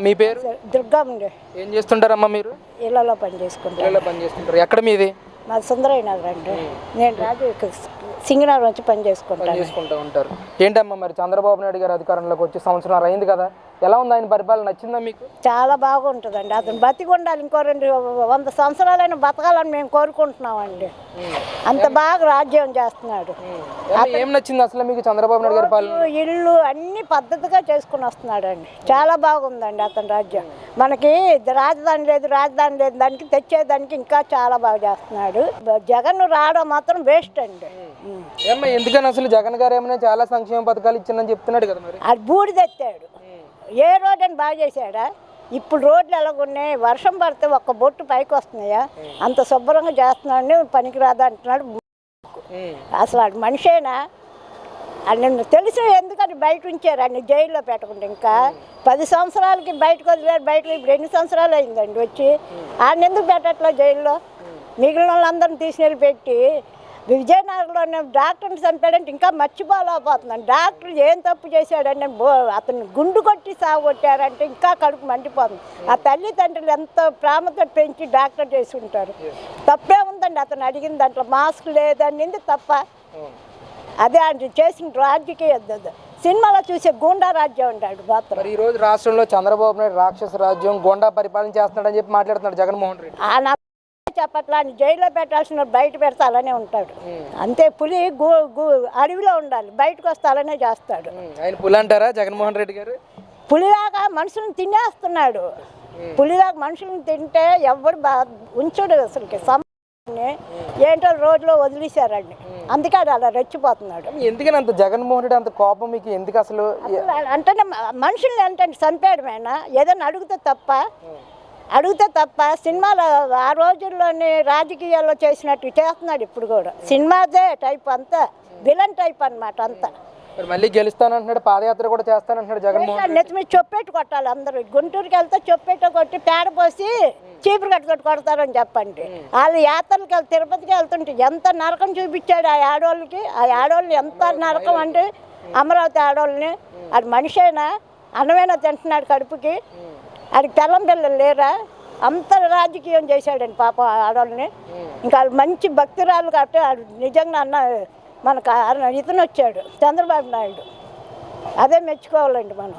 మీ పేరు? దుర్గమ్మ. ఏం చేస్తుంటారమ్మా మీరు? ఇళ్ళలో పని చేసుకుంటారు. ఎక్కడ మీది? మాది సుందరయ్య నగర్ అండి. నేను రాజు సింగనగర్ వచ్చి పని చేసుకుంటూ ఉంటారు. ఏంటమ్మా మరి చంద్రబాబు నాయుడు గారు అధికారంలోకి వచ్చి సంవత్సరం అయింది కదా, ఎలా ఉంది ఆయన పరిపాలన? నచ్చిందా మీకు? చాలా బాగుంటుందండి. అతను బతికి ఉండాలి, ఇంకో 100 సంవత్సరాలైనా బతకాలని మేము కోరుకుంటున్నామండి. అంత బాగా రాజ్యం చేస్తున్నాడు. ఏం నచ్చింది అసలు మీకు చంద్రబాబు నాయుడు గారి పాలన? ఇల్లు అన్ని పద్ధతిగా చేసుకుని వస్తున్నాడు అండి. చాలా బాగుందండి అతని రాజ్యం. మనకి రాజధాని లేదు దానికి తెచ్చేదానికి ఇంకా చాలా బాగా చేస్తున్నాడు. జగన్ రావడం మాత్రం వేస్ట్ అండి. ఎందుకని అసలు జగన్ గారు ఏమైనా చాలా సంక్షేమ పథకాలు ఇచ్చిందని చెప్తున్నాడు కదా, మరి అది బూడిదెత్తాడు. ఏ రోడ్డని బాగా చేశాడా? ఇప్పుడు రోడ్లు ఎలాగున్నాయి, వర్షం పడితే ఒక్క బొట్టు పైకి వస్తున్నాయా? అంత శుభ్రంగా చేస్తున్నాడు, పనికిరాదా అంటున్నాడు. అసలు అది మనిషేనా? నిన్ను తెలిసి ఎందుకని బయట ఉంచారు అన్ని జైల్లో పెట్టకుండా? ఇంకా 10 సంవత్సరాలకి బయటకు వదిలేరు. బయటలో ఇప్పుడు ఎన్ని సంవత్సరాలు అయిందండి వచ్చి? ఆయన ఎందుకు పెట్టట్లే జైల్లో? మిగిలిన వాళ్ళందరిని తీసుకెళ్ళి పెట్టి విజయనగరంలో డాక్టర్ని చంపాడంటే ఇంకా మర్చిపోలేకపోతున్నాను. డాక్టర్ ఏం తప్పు చేశాడంటే అతను గుండు కొట్టి సాగొట్టారంటే ఇంకా కడుపు మండిపోతుంది. ఆ తల్లిదండ్రులు ఎంత ప్రేమతో పెంచి డాక్టర్ చేసి ఉంటారు. తప్పే ఉందండి అతను అడిగిన దాంట్లో. మాస్క్ లేదనింది తప్ప. అదే అంటే చేసిన రాజకీయ సినిమాలో చూసే గూండా రాజ్యం ఉంటాడు మాత్రం. ఈ రోజు రాష్ట్రంలో చంద్రబాబు నాయుడు రాక్షస రాజ్యం గూండా పరిపాలన చేస్తున్నాడని చెప్పి మాట్లాడుతున్నాడు జగన్మోహన్ రెడ్డి. చెప్పట్లా జైల్లో పెట్టాల్సిన బయట పెడతాలనే ఉంటాడు అంతే. పులి అడవిలో ఉండాలి, బయటకు వస్తాలనే చేస్తాడు. ఆయన పులి అంటారా జగన్మోహన్ రెడ్డి గారు? పులిలాగా మనుషులను తినేస్తున్నాడు. పులిలాగా మనుషులను తింటే ఎవడు ఉంచడు అసలుకి. ఏంటో రోడ్లో వదిలేశారండి, అందుకే అలా రెచ్చిపోతున్నాడు. ఎందుకని అంత జగన్మోహన్ రెడ్డి అంత కోపం మీకు ఎందుకు అసలు? అంటే మనుషుల్ని అంటే చంపాడమేనా? ఏదైనా అడిగితే తప్ప సినిమాలో ఆ రోజుల్లోని రాజకీయాల్లో చేసినట్టు చేస్తున్నాడు ఇప్పుడు కూడా. సినిమాదే టైప్ అంతా విలన్ టైప్ అన్నమాట అంతా. మళ్ళీ గెలుస్తానంటున్నాడు, పాదయాత్ర కూడా చేస్తానంటున్నాడు జగన్మోహన్. నెత్తి మీద చొప్పెట్టు కొట్టాలి అందరూ. గుంటూరుకి వెళ్తే చొప్పెట్టు కొట్టి పేడ పోసి చీపురు కట్టుకొట్టి కొడతారని చెప్పండి. వాళ్ళు యాత్రలకు వెళ్తే తిరుపతికి వెళ్తుంటే ఎంత నరకం చూపించాడు ఆ ఆడవాళ్ళకి. ఆ ఆడవాళ్ళని ఎంత నరకం అంటే అమరావతి ఆడవాళ్ళని. అది మనిషేనా? అన్నమైనా తింటున్నాడు కడుపుకి. అది తెల్లం పిల్లలు లేరా? అంత రాజకీయం చేశాడండి పాపం ఆడవాళ్ళని. ఇంకా వాళ్ళు మంచి భక్తురాలు కాబట్టి నిజంగా మనకు ఇతను వచ్చాడు చంద్రబాబు నాయుడు. అదే మెచ్చుకోవాలండి మనం.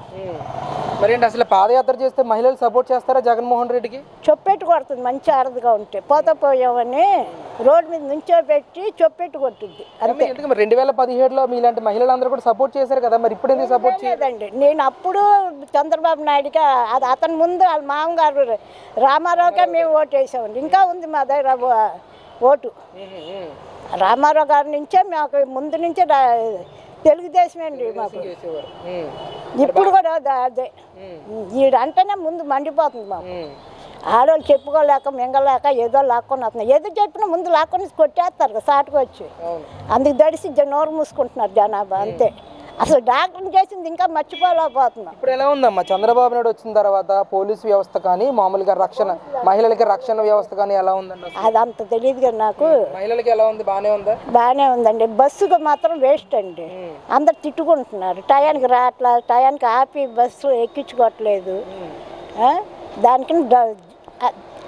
మరేంటి అసలు పాదయాత్ర చేస్తే మహిళలు సపోర్ట్ చేస్తారా జగన్మోహన్ రెడ్డికి? చొప్పెట్టు కొడుతుంది మంచి ఆడదుగా ఉంటే. పోయామని రోడ్డు మీద నుంచోబెట్టి చొప్పెట్టు కొట్టుద్ది అంతే. 2017లో మీలాంటి మహిళలందరూ కూడా సపోర్ట్ చేశారు కదా, మరి ఇప్పుడు ఎందుకు సపోర్ట్ చేయలేదండి? నేను అప్పుడు చంద్రబాబు నాయుడుకి అతని ముందు వాళ్ళ మామగారు రామారావుకే మేము ఓటు వేసామండి. ఇంకా ఉంది మా దగ్గర ఓటు. రామారావు గారి నుంచే మాకు ముందు నుంచే తెలుగుదేశం అండి మాకు. ఇప్పుడు కూడా అదే ఈడంటేనే ముందు మండిపోతుంది మాకు. ఆడవాళ్ళు చెప్పుకోలేక మింగలేక ఏదో లాక్కొని వస్తున్నాయి. ఏదో చెప్పినా ముందు లాక్కొని కొట్టేస్తారు కదా సాటుకు వచ్చి. అందుకు దడిసి నోరు మూసుకుంటున్నారు జనాభా అంతే. అసలు డాక్టర్ని చేసింది ఇంకా మర్చిపోలేకపోతున్నాం. ఇప్పుడు ఎలా ఉందమ్మా చంద్రబాబు నాయుడు వచ్చిన తర్వాత పోలీసు వ్యవస్థ కానీ మామూలుగా మహిళలకి రక్షణ వ్యవస్థ కానీ ఎలా ఉందండి? అది అంత తెలియదు కదా నాకు. మహిళలకి ఎలా ఉంది? బాగానే ఉందండి. బస్సుకు మాత్రం వేస్ట్ అండి. అందరు తిట్టుకుంటున్నారు. టయానికి రావట్లా, టయానికి ఆపి బస్సు ఎక్కించుకోవట్లేదు. దానికి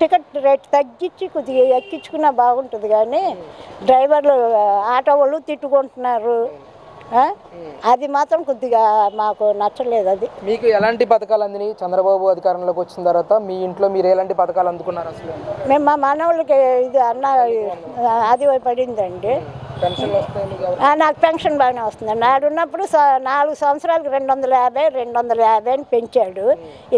టికెట్ రేట్ తగ్గించి కొద్దిగా ఎక్కించుకున్నా బాగుంటుంది. కానీ డ్రైవర్లు ఆటో వాళ్ళు తిట్టుకుంటున్నారు. అది మాత్రం కొద్దిగా మాకు నచ్చలేదు. అది మీకు ఎలాంటి పథకాలు అందినాయి చంద్రబాబు అధికారంలోకి వచ్చిన తర్వాత? మీ ఇంట్లో మీరు ఎలాంటి పథకాలు అందుకున్నారు అసలు? మేము మా మనవాళ్ళకి ఇది అది పడిందండి. నాకు పెన్షన్ బాగానే వస్తుందండి. నాడు ఉన్నప్పుడు 4 సంవత్సరాలకు 250 అని పెంచాడు.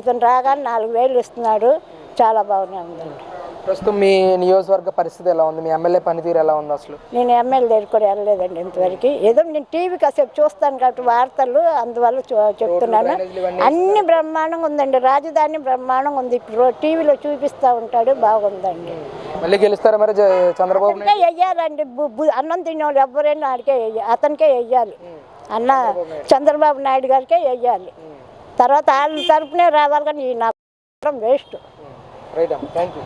ఇతను రాగానే 4000 ఇస్తున్నాడు. చాలా బాగానే ఉందండి. ప్రస్తుతం మీ నియోజకవర్గ పరిస్థితి ఎలా ఉంది? మీ ఎమ్మెల్యే పనితీరు ఎలా ఉంది అసలు? నేను ఎమ్మెల్యే దగ్గర కూడా వెళ్ళలేదండి ఇంతవరకు. ఏదో నేను టీవీ కాసేపు చూస్తాను కాబట్టి వార్తలు, అందువల్ల చెప్తున్నాను. అన్ని బ్రహ్మాండంగా ఉందండి. రాజధాని బ్రహ్మాండంగా ఉంది. ఇప్పుడు టీవీలో చూపిస్తూ ఉంటాడు. బాగుందండి. మళ్ళీ గెలుస్తారా మరి చంద్రబాబు? వెయ్యాలండి. అన్నం తినేవాళ్ళు ఎవరైనా అతనికే వెయ్యాలి. చంద్రబాబు నాయుడు గారికే వెయ్యాలి. తర్వాత వాళ్ళ తరపునే రావాలి. కానీ నాకు వేస్ట్. రైట్ అమ్మ, థ్యాంక్ యూ.